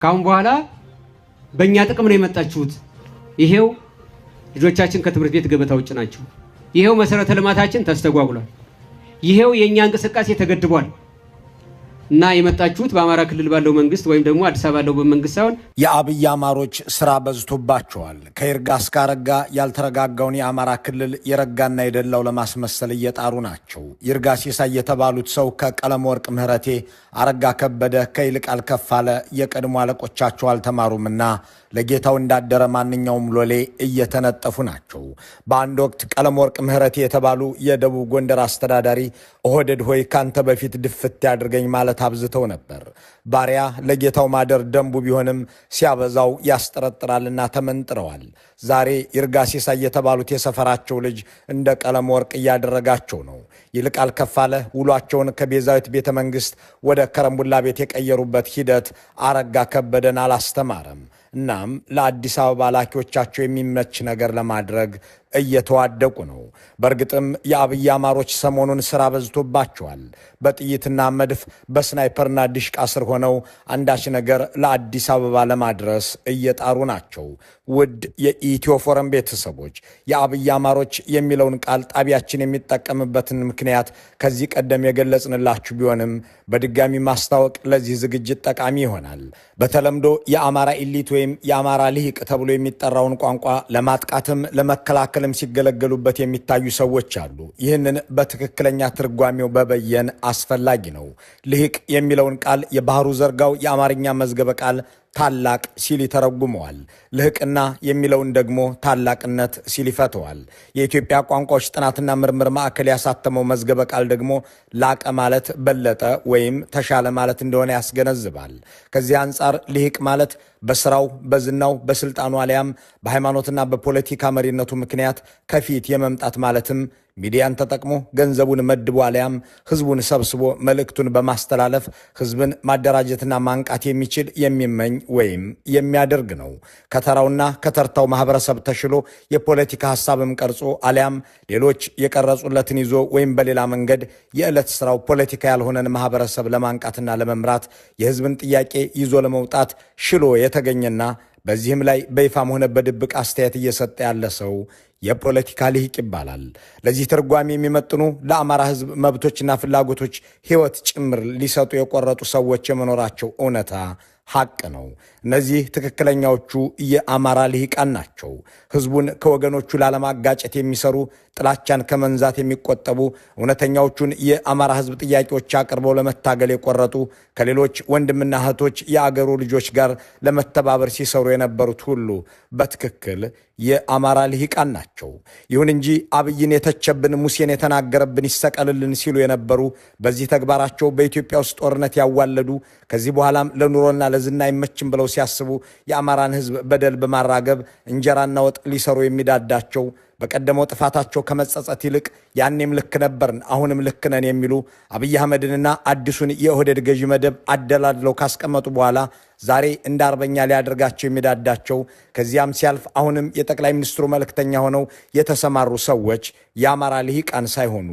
ካሁን በኋላ በእኛ ጥቅም ነው የመጣችሁት። ይሄው ልጆቻችን ከትምህርት ቤት ገበታ ውጭ ናቸው። ይሄው መሰረተ ልማታችን ተስተጓጉሏል። ይሄው የኛ እንቅስቃሴ ተገድቧል። እና የመጣችሁት በአማራ ክልል ባለው መንግስት ወይም ደግሞ አዲስ አበባ ባለው መንግስት ሳይሆን የአብይ አማሮች ስራ በዝቶባቸዋል። ከይርጋ እስከ አረጋ ያልተረጋጋውን የአማራ ክልል የረጋና የደላው ለማስመሰል እየጣሩ ናቸው። ይርጋ ሲሳይ የተባሉት ሰው ከቀለም ወርቅ ምህረቴ፣ አረጋ ከበደ ከይልቃል ከፋለ የቀድሞ አለቆቻቸው አልተማሩምና ለጌታው እንዳደረ ማንኛውም ሎሌ እየተነጠፉ ናቸው። በአንድ ወቅት ቀለም ወርቅ ምህረቴ የተባሉ የደቡብ ጎንደር አስተዳዳሪ ኦህዴድ ሆይ ካንተ በፊት ድፍት ያድርገኝ ማለት አብዝተው ነበር። ባሪያ ለጌታው ማደር ደንቡ ቢሆንም ሲያበዛው ያስጠረጥራልና ተመንጥረዋል። ዛሬ ይርጋ ሲሳይ የተባሉት የሰፈራቸው ልጅ እንደ ቀለም ወርቅ እያደረጋቸው ነው። ይልቃል ከፋለ ውሏቸውን ከቤዛዊት ቤተ መንግሥት ወደ ከረምቡላ ቤት የቀየሩበት ሂደት አረጋ ከበደን አላስተማረም። እናም ለአዲስ አበባ ላኪዎቻቸው የሚመች ነገር ለማድረግ እየተዋደቁ ነው። በእርግጥም የአብይ አማሮች ሰሞኑን ስራ በዝቶባቸዋል። በጥይትና መድፍ በስናይፐርና ዲሽቃ ስር ሆነው አንዳች ነገር ለአዲስ አበባ ለማድረስ እየጣሩ ናቸው። ውድ የኢትዮ ፎረም ቤተሰቦች የአብይ አማሮች የሚለውን ቃል ጣቢያችን የሚጠቀምበትን ምክንያት ከዚህ ቀደም የገለጽንላችሁ ቢሆንም በድጋሚ ማስታወቅ ለዚህ ዝግጅት ጠቃሚ ይሆናል። በተለምዶ የአማራ ኢሊት ወይም የአማራ ልሂቅ ተብሎ የሚጠራውን ቋንቋ ለማጥቃትም ለመከላከልም ሲገለገሉበት የሚታዩ ሰዎች አሉ። ይህንን በትክክለኛ ትርጓሜው በበየን አስፈላጊ ነው። ልሂቅ የሚለውን ቃል የባህሩ ዘርጋው የአማርኛ መዝገበ ቃል ታላቅ ሲል ይተረጉመዋል። ልህቅና የሚለውን ደግሞ ታላቅነት ሲል ይፈተዋል። የኢትዮጵያ ቋንቋዎች ጥናትና ምርምር ማዕከል ያሳተመው መዝገበ ቃል ደግሞ ላቀ ማለት በለጠ ወይም ተሻለ ማለት እንደሆነ ያስገነዝባል። ከዚህ አንጻር ልሂቅ ማለት በስራው፣ በዝናው፣ በስልጣኑ አሊያም በሃይማኖትና በፖለቲካ መሪነቱ ምክንያት ከፊት የመምጣት ማለትም ሚዲያን ተጠቅሞ ገንዘቡን መድቦ አሊያም ህዝቡን ሰብስቦ መልእክቱን በማስተላለፍ ህዝብን ማደራጀትና ማንቃት የሚችል የሚመኝ ወይም የሚያደርግ ነው። ከተራውና ከተርታው ማህበረሰብ ተሽሎ የፖለቲካ ሐሳብም ቀርጾ አሊያም ሌሎች የቀረጹለትን ይዞ ወይም በሌላ መንገድ የዕለት ስራው ፖለቲካ ያልሆነን ማህበረሰብ ለማንቃትና ለመምራት የህዝብን ጥያቄ ይዞ ለመውጣት ሽሎ የተገኘና በዚህም ላይ በይፋም ሆነ በድብቅ አስተያየት እየሰጠ ያለ ሰው የፖለቲካ ልሂቅ ይባላል። ለዚህ ትርጓሜ የሚመጥኑ ለአማራ ህዝብ መብቶችና ፍላጎቶች ህይወት ጭምር ሊሰጡ የቆረጡ ሰዎች የመኖራቸው እውነታ ሐቅ ነው። እነዚህ ትክክለኛዎቹ የአማራ ልሂቃን ናቸው። ህዝቡን ከወገኖቹ ላለማጋጨት የሚሰሩ፣ ጥላቻን ከመንዛት የሚቆጠቡ፣ እውነተኛዎቹን የአማራ ህዝብ ጥያቄዎች አቅርበው ለመታገል የቆረጡ፣ ከሌሎች ወንድምና እህቶች የአገሩ ልጆች ጋር ለመተባበር ሲሰሩ የነበሩት ሁሉ በትክክል የአማራ ልሂቃን ናቸው። ይሁን እንጂ አብይን የተቸብን ሙሴን የተናገረብን ይሰቀልልን ሲሉ የነበሩ፣ በዚህ ተግባራቸው በኢትዮጵያ ውስጥ ጦርነት ያዋለዱ፣ ከዚህ በኋላም ለኑሮና ለዝና አይመችም ብለው ሲያስቡ የአማራን ህዝብ በደል በማራገብ እንጀራና ወጥ ሊሰሩ የሚዳዳቸው፣ በቀደመው ጥፋታቸው ከመጸጸት ይልቅ ያኔም ልክ ነበርን አሁንም ልክ ነን የሚሉ አብይ አህመድንና አዲሱን የኦህዴድ ገዢ መደብ አደላድለው ካስቀመጡ በኋላ ዛሬ እንደ አርበኛ ሊያደርጋቸው የሚዳዳቸው፣ ከዚያም ሲያልፍ አሁንም የጠቅላይ ሚኒስትሩ መልእክተኛ ሆነው የተሰማሩ ሰዎች የአማራ ልሂቃን ሳይሆኑ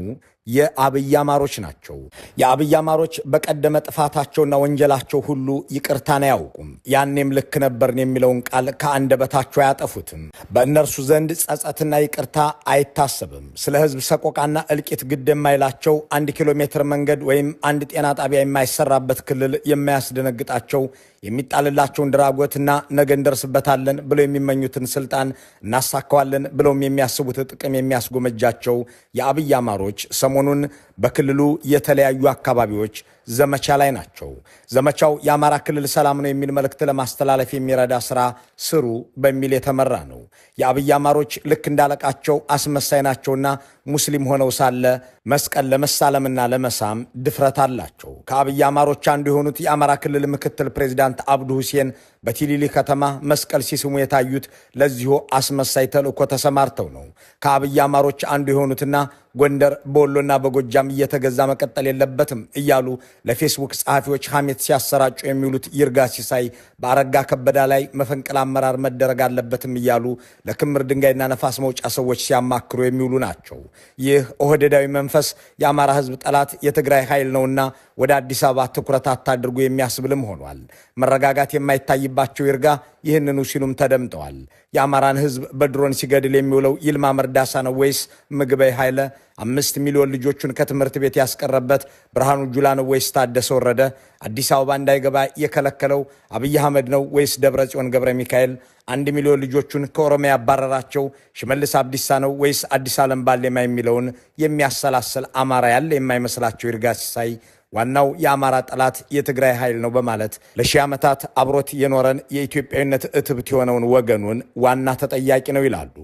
የአብይ አማሮች ናቸው። የአብይ አማሮች በቀደመ ጥፋታቸውና ወንጀላቸው ሁሉ ይቅርታን አያውቁም። ያኔም ልክ ነበርን የሚለውን ቃል ከአንደበታቸው አያጠፉትም። በእነርሱ ዘንድ ጸጸትና ይቅርታ አይታሰብም። ስለ ህዝብ ሰቆቃና እልቂት ግድ የማይላቸው 1 ኪሎ ሜትር መንገድ ወይም አንድ ጤና ጣቢያ የማይሰራበት ክልል የማያስደነግጣቸው፣ የሚጣልላቸውን ድራጎትና ነገ እንደርስበታለን ብለው የሚመኙትን ስልጣን እናሳካዋለን ብለውም የሚያስቡት ጥቅም የሚያስጎመጃቸው የአብይ አማሮች ሰሞኑን በክልሉ የተለያዩ አካባቢዎች ዘመቻ ላይ ናቸው። ዘመቻው የአማራ ክልል ሰላም ነው የሚል መልእክት ለማስተላለፍ የሚረዳ ስራ ስሩ በሚል የተመራ ነው። የአብይ አማሮች ልክ እንዳለቃቸው አስመሳይ ናቸውና ሙስሊም ሆነው ሳለ መስቀል ለመሳለምና ለመሳም ድፍረት አላቸው። ከአብይ አማሮች አንዱ የሆኑት የአማራ ክልል ምክትል ፕሬዚዳንት አብዱ ሁሴን በቲሊሊ ከተማ መስቀል ሲስሙ የታዩት ለዚሁ አስመሳይ ተልእኮ ተሰማርተው ነው። ከአብይ አማሮች አንዱ የሆኑትና ጎንደር በወሎና በጎጃም እየተገዛ መቀጠል የለበትም እያሉ ለፌስቡክ ጸሐፊዎች ሐሜት ሲያሰራጩ የሚውሉት ይርጋ ሲሳይ በአረጋ ከበዳ ላይ መፈንቅል አመራር መደረግ አለበትም እያሉ ለክምር ድንጋይና ነፋስ መውጫ ሰዎች ሲያማክሩ የሚውሉ ናቸው። ይህ ኦህዴዳዊ መንፈስ የአማራ ሕዝብ ጠላት የትግራይ ኃይል ነውና ወደ አዲስ አበባ ትኩረት አታድርጉ የሚያስብልም ሆኗል። መረጋጋት የማይታይባቸው ይርጋ ይህንኑ ሲሉም ተደምጠዋል። የአማራን ሕዝብ በድሮን ሲገድል የሚውለው ይልማ መርዳሳ ነው ወይስ ምግበይ ኃይለ? 5 ሚሊዮን ልጆቹን ከትምህርት ቤት ያስቀረበት ብርሃኑ ጁላ ነው ወይስ ታደሰ ወረደ? አዲስ አበባ እንዳይገባ የከለከለው አብይ አህመድ ነው ወይስ ደብረ ጽዮን ገብረ ሚካኤል? 1 ሚሊዮን ልጆቹን ከኦሮሚያ ያባረራቸው ሽመልስ አብዲሳ ነው ወይስ አዲስ ዓለም ባሌማ? የሚለውን የሚያሰላስል አማራ ያለ የማይመስላቸው ይርጋ ሲሳይ ዋናው የአማራ ጠላት የትግራይ ኃይል ነው በማለት ለሺህ ዓመታት አብሮት የኖረን የኢትዮጵያዊነት እትብት የሆነውን ወገኑን ዋና ተጠያቂ ነው ይላሉ።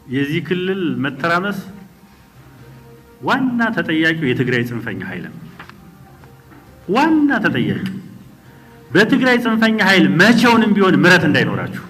የዚህ ክልል መተራመስ ዋና ተጠያቂው የትግራይ ጽንፈኛ ኃይል ነው። ዋና ተጠያቂ በትግራይ ጽንፈኛ ኃይል መቼውንም ቢሆን ምረት እንዳይኖራችሁ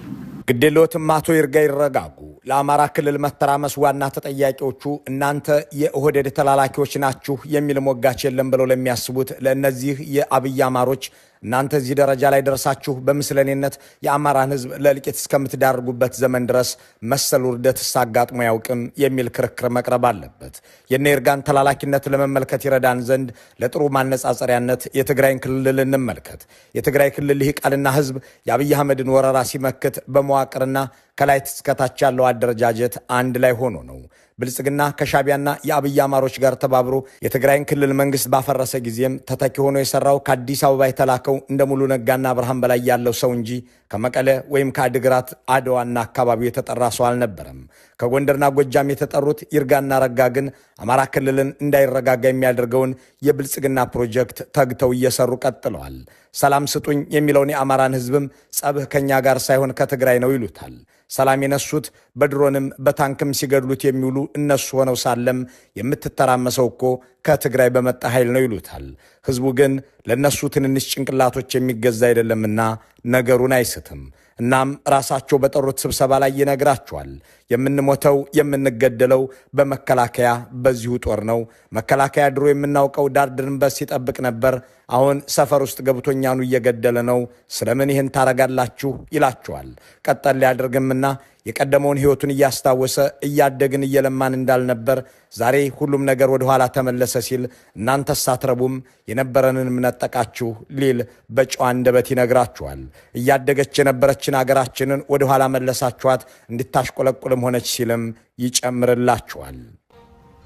ግዴሎትም አቶ ይርጋ ይረጋጉ። ለአማራ ክልል መተራመስ ዋና ተጠያቂዎቹ እናንተ የኦህዴድ ተላላኪዎች ናችሁ የሚል ሞጋች የለም ብለው ለሚያስቡት ለእነዚህ የአብይ አማሮች እናንተ እዚህ ደረጃ ላይ ደረሳችሁ በምስለኔነት የአማራን ሕዝብ ለእልቂት እስከምትዳርጉበት ዘመን ድረስ መሰል ውርደት ሳጋጥሞ ያውቅም የሚል ክርክር መቅረብ አለበት። የነ ይርጋን ተላላኪነት ለመመልከት ይረዳን ዘንድ ለጥሩ ማነጻጸሪያነት የትግራይን ክልል እንመልከት። የትግራይ ክልል ልሂቃንና ሕዝብ የአብይ አህመድን ወረራ ሲመክት በመዋቅርና ከላይ እስከታች ያለው አደረጃጀት አንድ ላይ ሆኖ ነው። ብልጽግና ከሻቢያና የአብይ አማሮች ጋር ተባብሮ የትግራይን ክልል መንግስት ባፈረሰ ጊዜም ተተኪ ሆኖ የሰራው ከአዲስ አበባ የተላከው እንደ ሙሉ ነጋና ብርሃን በላይ ያለው ሰው እንጂ ከመቀለ ወይም ከአድግራት አድዋና አካባቢው የተጠራ ሰው አልነበረም። ከጎንደርና ጎጃም የተጠሩት ይርጋና ረጋ ግን አማራ ክልልን እንዳይረጋጋ የሚያደርገውን የብልጽግና ፕሮጀክት ተግተው እየሰሩ ቀጥለዋል። ሰላም ስጡኝ የሚለውን የአማራን ሕዝብም ጸብህ ከኛ ጋር ሳይሆን ከትግራይ ነው ይሉታል። ሰላም የነሱት በድሮንም በታንክም ሲገድሉት የሚውሉ እነሱ ሆነው ሳለም የምትተራመሰው እኮ ከትግራይ በመጣ ኃይል ነው ይሉታል። ሕዝቡ ግን ለነሱ ትንንሽ ጭንቅላቶች የሚገዛ አይደለምና ነገሩን አይስትም። እናም ራሳቸው በጠሩት ስብሰባ ላይ ይነግራቸዋል። የምንሞተው የምንገደለው በመከላከያ በዚሁ ጦር ነው። መከላከያ ድሮ የምናውቀው ዳር ድንበር ሲጠብቅ ነበር። አሁን ሰፈር ውስጥ ገብቶኛኑ እየገደለ ነው። ስለምን ይህን ታረጋላችሁ ይላቸዋል። ቀጠል ሊያደርግምና የቀደመውን ሕይወቱን እያስታወሰ እያደግን እየለማን እንዳልነበር ዛሬ ሁሉም ነገር ወደ ኋላ ተመለሰ ሲል እናንተስ አትረቡም የነበረንን ነጠቃችሁ ሊል በጨዋ አንደበት ይነግራችኋል። እያደገች የነበረችን አገራችንን ወደ ኋላ መለሳችኋት እንድታሽቆለቁልም ሆነች ሲልም ይጨምርላችኋል።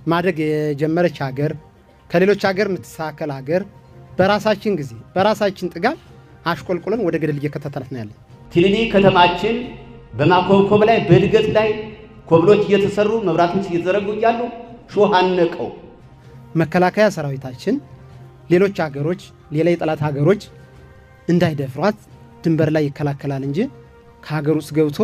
ማደግ የጀመረች ሀገር ከሌሎች ሀገር የምትሳከል ሀገር በራሳችን ጊዜ በራሳችን ጥጋብ አሽቆልቁለን ወደ ገደል እየከተተላት ነው ያለ። ቲሊሊ ከተማችን በማኮብኮብ ላይ በእድገት ላይ ኮብሎች እየተሰሩ መብራቶች እየተዘረጉ እያሉ ሾህ አነቀው። መከላከያ ሰራዊታችን ሌሎች ሀገሮች ሌላ የጠላት ሀገሮች እንዳይደፍሯት ድንበር ላይ ይከላከላል እንጂ ከሀገር ውስጥ ገብቶ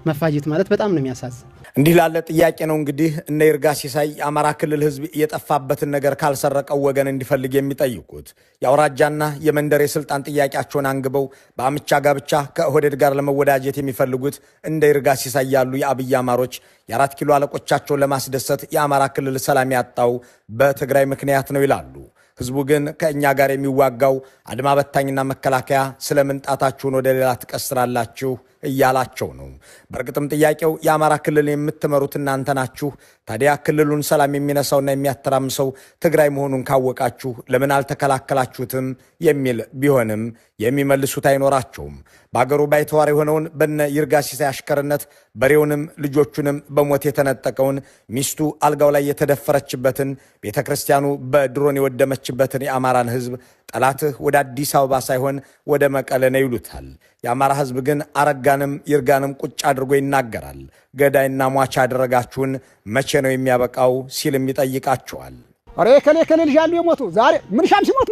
መፋጀት ማለት በጣም ነው የሚያሳዝን። እንዲህ ላለ ጥያቄ ነው እንግዲህ እነ ይርጋ ሲሳይ የአማራ ክልል ሕዝብ የጠፋበትን ነገር ካልሰረቀው ወገን እንዲፈልግ የሚጠይቁት። የአውራጃና የመንደር የስልጣን ጥያቄያቸውን አንግበው በአምቻ ጋብቻ ከኦህዴድ ጋር ለመወዳጀት የሚፈልጉት እንደ ይርጋ ሲሳይ ያሉ የአብይ አማሮች የ4 ኪሎ አለቆቻቸውን ለማስደሰት የአማራ ክልል ሰላም ያጣው በትግራይ ምክንያት ነው ይላሉ። ሕዝቡ ግን ከእኛ ጋር የሚዋጋው አድማ በታኝና መከላከያ ስለምንጣታችሁን ወደ ሌላ ትቀስራላችሁ እያላቸው ነው። በእርግጥም ጥያቄው የአማራ ክልል የምትመሩት እናንተ ናችሁ። ታዲያ ክልሉን ሰላም የሚነሳውና የሚያተራምሰው ትግራይ መሆኑን ካወቃችሁ ለምን አልተከላከላችሁትም የሚል ቢሆንም የሚመልሱት አይኖራቸውም። በአገሩ ባይተዋር የሆነውን በነ ይርጋ ሲሳይ አሽከርነት በሬውንም ልጆቹንም በሞት የተነጠቀውን ሚስቱ አልጋው ላይ የተደፈረችበትን ቤተ ክርስቲያኑ በድሮን የወደመችበትን የአማራን ሕዝብ ጠላትህ ወደ አዲስ አበባ ሳይሆን ወደ መቀለ ነው ይሉታል። የአማራ ሕዝብ ግን አረጋንም ይርጋንም ቁጭ አድርጎ ይናገራል። ገዳይና ሟች ያደረጋችሁን መቼ ነው የሚያበቃው ሲልም ይጠይቃቸዋል። አሬ ከሌ ልጅ ያሉ የሞቱ ዛሬ ምንሻም ሲሞት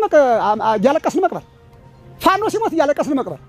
እያለቀስን መቅበር፣ ፋኖ ሲሞት እያለቀስን መቅበር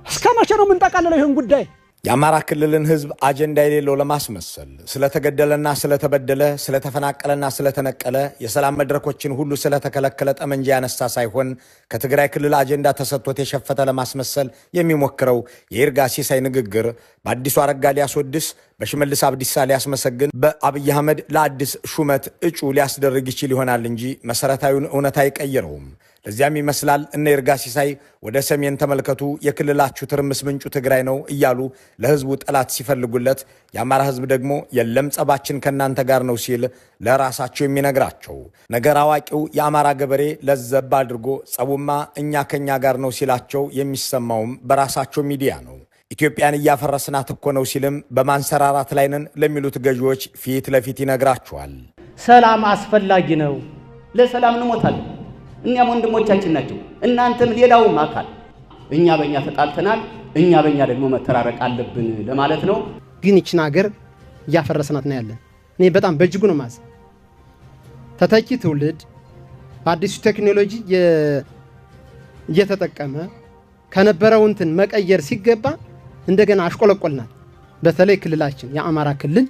እስከ መቼ ነው የምንጠቃለለው ይህን ጉዳይ? የአማራ ክልልን ህዝብ አጀንዳ የሌለው ለማስመሰል ስለተገደለና ስለተበደለ ስለተፈናቀለና ስለተነቀለ የሰላም መድረኮችን ሁሉ ስለተከለከለ ጠመንጃ ያነሳ ሳይሆን ከትግራይ ክልል አጀንዳ ተሰጥቶት የሸፈተ ለማስመሰል የሚሞክረው የይርጋ ሲሳይ ንግግር በአዲሱ አረጋ ሊያስወድስ፣ በሽመልስ አብዲሳ ሊያስመሰግን፣ በአብይ አህመድ ለአዲስ ሹመት እጩ ሊያስደርግ ይችል ይሆናል እንጂ መሰረታዊውን እውነት አይቀይረውም። ለዚያም ይመስላል እነ ይርጋ ሲሳይ ወደ ሰሜን ተመልከቱ፣ የክልላችሁ ትርምስ ምንጩ ትግራይ ነው እያሉ ለህዝቡ ጠላት ሲፈልጉለት፣ የአማራ ህዝብ ደግሞ የለም ጸባችን ከናንተ ጋር ነው ሲል ለራሳቸው የሚነግራቸው። ነገር አዋቂው የአማራ ገበሬ ለዘብ አድርጎ ጸቡማ እኛ ከኛ ጋር ነው ሲላቸው የሚሰማውም በራሳቸው ሚዲያ ነው። ኢትዮጵያን እያፈረስናት እኮ ነው ሲልም በማንሰራራት ላይ ነን ለሚሉት ገዢዎች ፊት ለፊት ይነግራቸዋል። ሰላም አስፈላጊ ነው፣ ለሰላም እንሞታለን። እኛም ወንድሞቻችን ናቸው፣ እናንተም ሌላውም አካል። እኛ በእኛ ተጣልተናል፣ እኛ በእኛ ደግሞ መተራረቅ አለብን ለማለት ነው። ግን ይችን ሀገር እያፈረስናት ነው ያለን። እኔ በጣም በእጅጉ ነው ማዝ ተተኪ ትውልድ በአዲሱ ቴክኖሎጂ እየተጠቀመ ከነበረው እንትን መቀየር ሲገባ እንደገና አሽቆለቆልናል። በተለይ ክልላችን የአማራ ክልል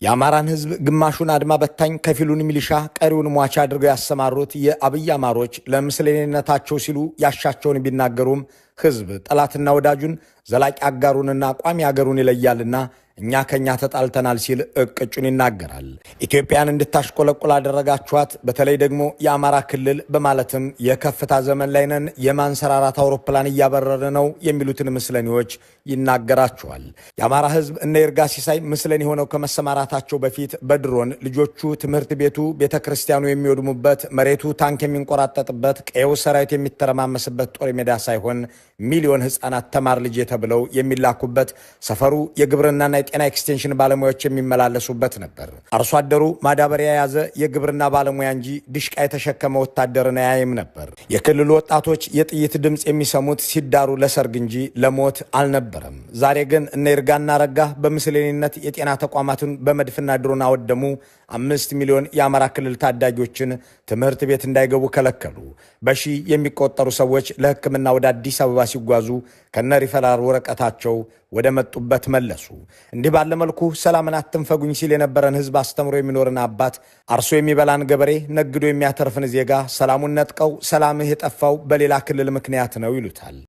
የአማራን ህዝብ ግማሹን አድማ በታኝ ከፊሉን ሚሊሻ ቀሪውን ሟች አድርገው ያሰማሩት የአብይ አማሮች ለምስለኔነታቸው ሲሉ ያሻቸውን ቢናገሩም ህዝብ ጠላትና ወዳጁን ዘላቂ አጋሩንና ቋሚ አገሩን ይለያልና እኛ ከኛ ተጣልተናል ሲል እቅጩን ይናገራል። ኢትዮጵያን እንድታሽቆለቁል አደረጋችኋት፣ በተለይ ደግሞ የአማራ ክልል በማለትም የከፍታ ዘመን ላይ ነን፣ የማንሰራራት አውሮፕላን እያበረረ ነው የሚሉትን ምስለኔዎች ይናገራቸዋል። የአማራ ህዝብ እነ ይርጋ ሲሳይ ምስለኔ ሆነው ከመሰማራታቸው በፊት በድሮን ልጆቹ ትምህርት ቤቱ ቤተ ክርስቲያኑ የሚወድሙበት፣ መሬቱ ታንክ የሚንቆራጠጥበት፣ ቀየው ሰራዊት የሚተረማመስበት ጦር ሜዳ ሳይሆን ሚሊዮን ህፃናት ተማር ልጅ ተብለው የሚላኩበት፣ ሰፈሩ የግብርናና የጤና ኤክስቴንሽን ባለሙያዎች የሚመላለሱበት ነበር። አርሶ አደሩ ማዳበሪያ የያዘ የግብርና ባለሙያ እንጂ ድሽቃ የተሸከመ ወታደርን አያይም ነበር። የክልሉ ወጣቶች የጥይት ድምፅ የሚሰሙት ሲዳሩ ለሰርግ እንጂ ለሞት አልነበረም። ዛሬ ግን እነ ይርጋና ረጋ በምስለኔነት የጤና ተቋማትን በመድፍና ድሮን አወደሙ። 5 ሚሊዮን የአማራ ክልል ታዳጊዎችን ትምህርት ቤት እንዳይገቡ ከለከሉ። በሺህ የሚቆጠሩ ሰዎች ለሕክምና ወደ አዲስ አበባ ሲጓዙ ከነ ሪፈራል ወረቀታቸው ወደ መጡበት መለሱ። እንዲህ ባለ መልኩ ሰላምን አትንፈጉኝ ሲል የነበረን ህዝብ አስተምሮ የሚኖርን አባት፣ አርሶ የሚበላን ገበሬ፣ ነግዶ የሚያተርፍን ዜጋ ሰላሙን ነጥቀው ሰላምህ የጠፋው በሌላ ክልል ምክንያት ነው ይሉታል።